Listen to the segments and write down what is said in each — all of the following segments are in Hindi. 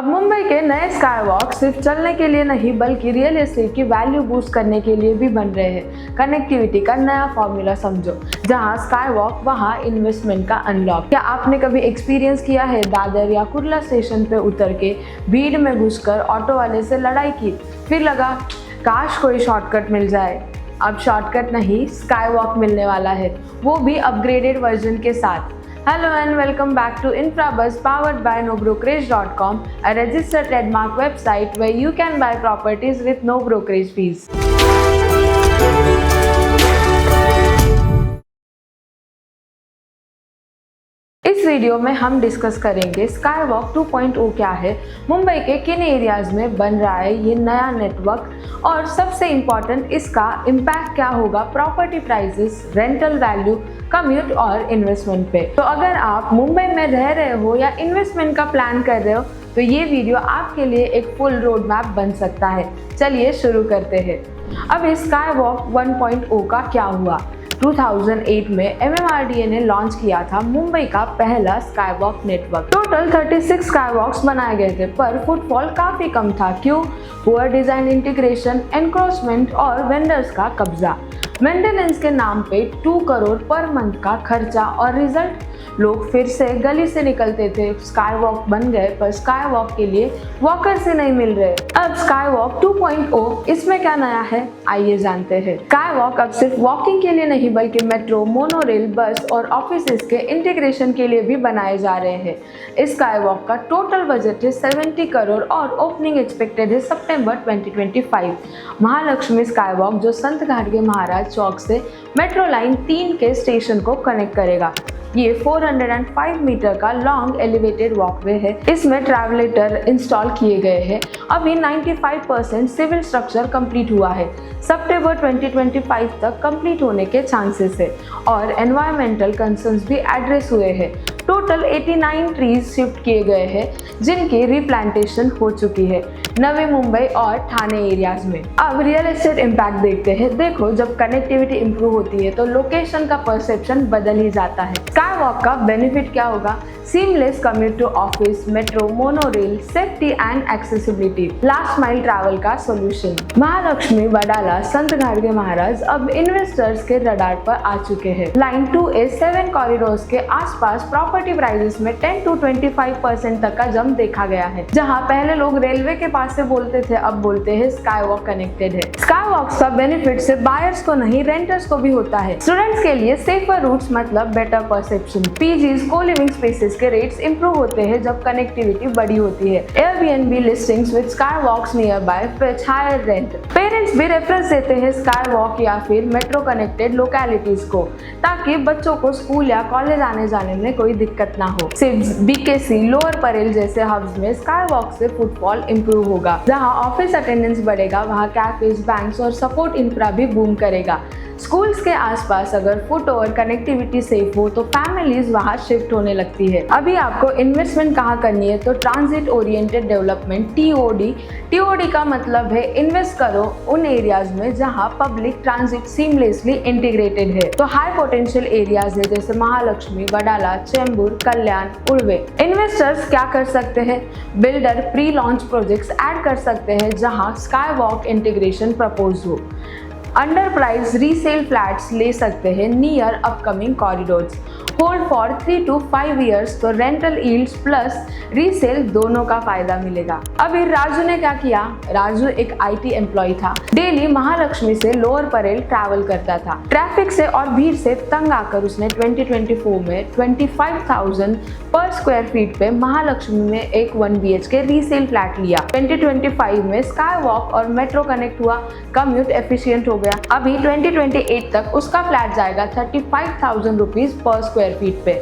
अब मुंबई के नए स्काई वॉक सिर्फ चलने के लिए नहीं बल्कि रियल एस्टेट की वैल्यू बूस्ट करने के लिए भी बन रहे हैं। कनेक्टिविटी का नया फॉर्मूला समझो, जहां स्काई वॉक वहां इन्वेस्टमेंट का अनलॉक। क्या आपने कभी एक्सपीरियंस किया है दादर या कुर्ला स्टेशन पे उतर के भीड़ में घुसकर ऑटो वाले से लड़ाई की, फिर लगा काश कोई शॉर्टकट मिल जाए। अब शॉर्टकट नहीं, स्काई वॉक मिलने वाला है, वो भी अपग्रेडेड वर्जन के साथ। Hello and welcome back to InfraBuzz powered by NoBrokerage.com, a registered trademark website where you can buy properties with no brokerage fees. इस वीडियो में हम डिस्कस करेंगे स्काई वॉक 2.0 क्या है, मुंबई के किन एरियाज में बन रहा है ये नया नेटवर्क, और सबसे इम्पॉर्टेंट इसका इम्पैक्ट क्या होगा property prices, rental value, commute और इन्वेस्टमेंट पे। तो अगर आप मुंबई में रह रहे हो या इन्वेस्टमेंट का प्लान कर रहे हो तो ये वीडियो आपके लिए एक फुल रोड मैप बन सकता है। चलिए शुरू करते हैं। अब इस स्काई वॉक 1.0 का क्या हुआ। 2008 में MMRDA ने लॉन्च किया था मुंबई का पहला sky walk network. Total 36 sky walks बनाए गए थे, पर फुटफॉल काफी कम था। क्यों? पुअर डिजाइन, इंटीग्रेशन, एनक्रोचमेंट और वेंडर्स का कब्जा। मेंटेनेंस के नाम पे 2 करोड़ पर मंथ का खर्चा और रिजल्ट, लोग फिर से गली से निकलते थे। स्काई वॉक बन गए पर स्काई वॉक के लिए वॉकर से नहीं मिल रहे। अब स्काई वॉक 2.0, इसमें क्या नया है आइए जानते हैं। स्काई वॉक अब सिर्फ वॉकिंग के लिए नहीं बल्कि मेट्रो, मोनोरेल, बस और ऑफिसेज के इंटीग्रेशन के लिए भी बनाए जा रहे हैं। इस स्काई वॉक का टोटल बजट है 70 करोड़ और ओपनिंग एक्सपेक्टेड है सितंबर 2025। महालक्ष्मी स्काई वॉक जो संत घाट के महाराज चौक से मेट्रो लाइन 3 के स्टेशन को कनेक्ट करेगा। ये 405 मीटर का लॉन्ग एलिवेटेड वॉकवे है। इसमें ट्रैवलेटर इंस्टॉल किए गए हैं। अभी 95% सिविल स्ट्रक्चर कंप्लीट हुआ है। सितंबर 2025 तक कंप्लीट होने के चांसेस है और एनवायरमेंटल कंसर्न्स भी एड्रेस हुए हैं। टोटल 89 ट्रीज शिफ्ट किए गए हैं जिनकी रिप्लांटेशन हो चुकी है नवी मुंबई और ठाणे एरियाज में। अब रियल एस्टेट इम्पैक्ट देखते हैं। देखो, जब कनेक्टिविटी इंप्रूव होती है तो लोकेशन का परसेप्शन बदल ही जाता है। स्काई वॉक का बेनिफिट क्या होगा? Seamless commute to office, metro, monorail, safety and accessibility, last mile travel का सोल्यूशन। महालक्ष्मी, वडाला, संत घाट के महाराज अब इन्वेस्टर्स के रडार पर आ चुके हैं। लाइन 2A 7 कॉरिडोर्स के आसपास प्रॉपर्टी प्राइसेस में 10 to 25% तक का जंप देखा गया है। जहां पहले लोग रेलवे के पास से बोलते थे, अब बोलते हैं स्काई वॉक कनेक्टेड है। स्काई वॉक का बेनिफिट सिर्फ बायर्स को नहीं, रेंटर्स को भी होता है। स्टूडेंट्स के लिए सेफर रूट्स मतलब better perception. PGs, co-living spaces के रेट्स इंप्रूव होते हैं जब कनेक्टिविटी बड़ी होती है। Airbnb listings with skywalks nearby fetch higher rent. Parents भी रेफरेंस देते हैं स्काई वॉक या फिर मेट्रो कनेक्टेड लोकेलिटीज को, ताकि बच्चों को स्कूल या कॉलेज आने जाने में कोई दिक्कत ना हो। सिर्फ बीकेसी, लोअर परेल जैसे हब्स में स्काई वॉक से फुटफॉल इंप्रूव होगा। जहां ऑफिस अटेंडेंस बढ़ेगा वहां कैफेज, बैंक्स और सपोर्ट इंफ्रा भी बूम करेगा। स्कूल्स के आसपास अगर फुट ओवर कनेक्टिविटी सेफ हो तो फैमिलीज वहां शिफ्ट होने लगती है। अभी आपको इन्वेस्टमेंट कहाँ करनी है तो ट्रांजिट ओरिएंटेड डेवलपमेंट, TOD का मतलब है इन्वेस्ट करो उन एरियाज में जहां पब्लिक ट्रांजिट सीमलेसली इंटीग्रेटेड है। तो हाई पोटेंशियल एरियाज है जैसे महालक्ष्मी, वडाला, चेंबूर, कल्याण, उड़वे। इन्वेस्टर्स क्या कर सकते हैं? Builder pre launch projects add कर सकते हैं जहां स्काई वॉक इंटीग्रेशन प्रपोज हो। अंडर प्राइस रीसेल फ्लैट्स ले सकते हैं near upcoming corridors. Hold for 3 to 5 years तो रेंटल यील्ड्स प्लस रीसेल दोनों का फायदा मिलेगा। अभी राजू ने क्या किया? राजू एक IT एम्प्लॉय था। डेली महालक्ष्मी से लोअर परेल ट्रैवल करता था। ट्रैफिक से और भीड़ से तंग आकर उसने 2024 में 25,000 पर स्क्वायर फीट पे महालक्ष्मी में एक 1 BHK रीसेल फ्लैट लिया। 2025 में स्काई वॉक और मेट्रो कनेक्ट हुआ, कम्यूट एफिशिएंट हो गया। अभी 2028 तक उसका फ्लैट जाएगा 35,000 रुपीज पर स्क्वायर फीट पे।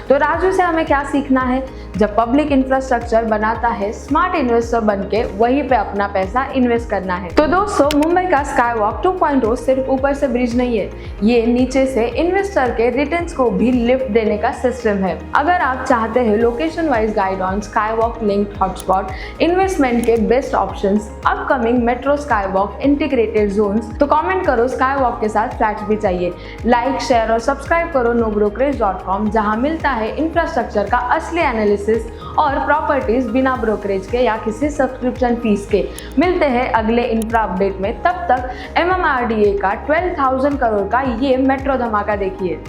तो राजू से हमें क्या सीखना है? जब पब्लिक इंफ्रास्ट्रक्चर बनाता है, स्मार्ट इन्वेस्टर बनके वहीं पे अपना पैसा इन्वेस्ट करना है। तो दोस्तों, मुंबई का स्काई वॉक 2.0 सिर्फ ऊपर से ब्रिज नहीं है, ये नीचे से इन्वेस्टर के रिटर्न्स को भी लिफ्ट देने का सिस्टम है। अगर आप चाहते हैं location wise guide on sky walk linked hotspot, investment के best options, upcoming metro sky walk integrated zones, तो कमेंट कमेंट करो स्काई वॉक के साथ फैक्ट्स भी चाहिए। लाइक, शेयर और सब्सक्राइब करो nobrokerage.com, जहां मिलता है इंफ्रास्ट्रक्चर का असली एनालिसिस और प्रॉपर्टीज बिना ब्रोकरेज के या किसी सब्सक्रिप्शन फीस के। मिलते हैं अगले इंफ्रा अपडेट में, तब तक MMRDA का 12,000 करोड़ का ये मेट्रो धमाका देखिए।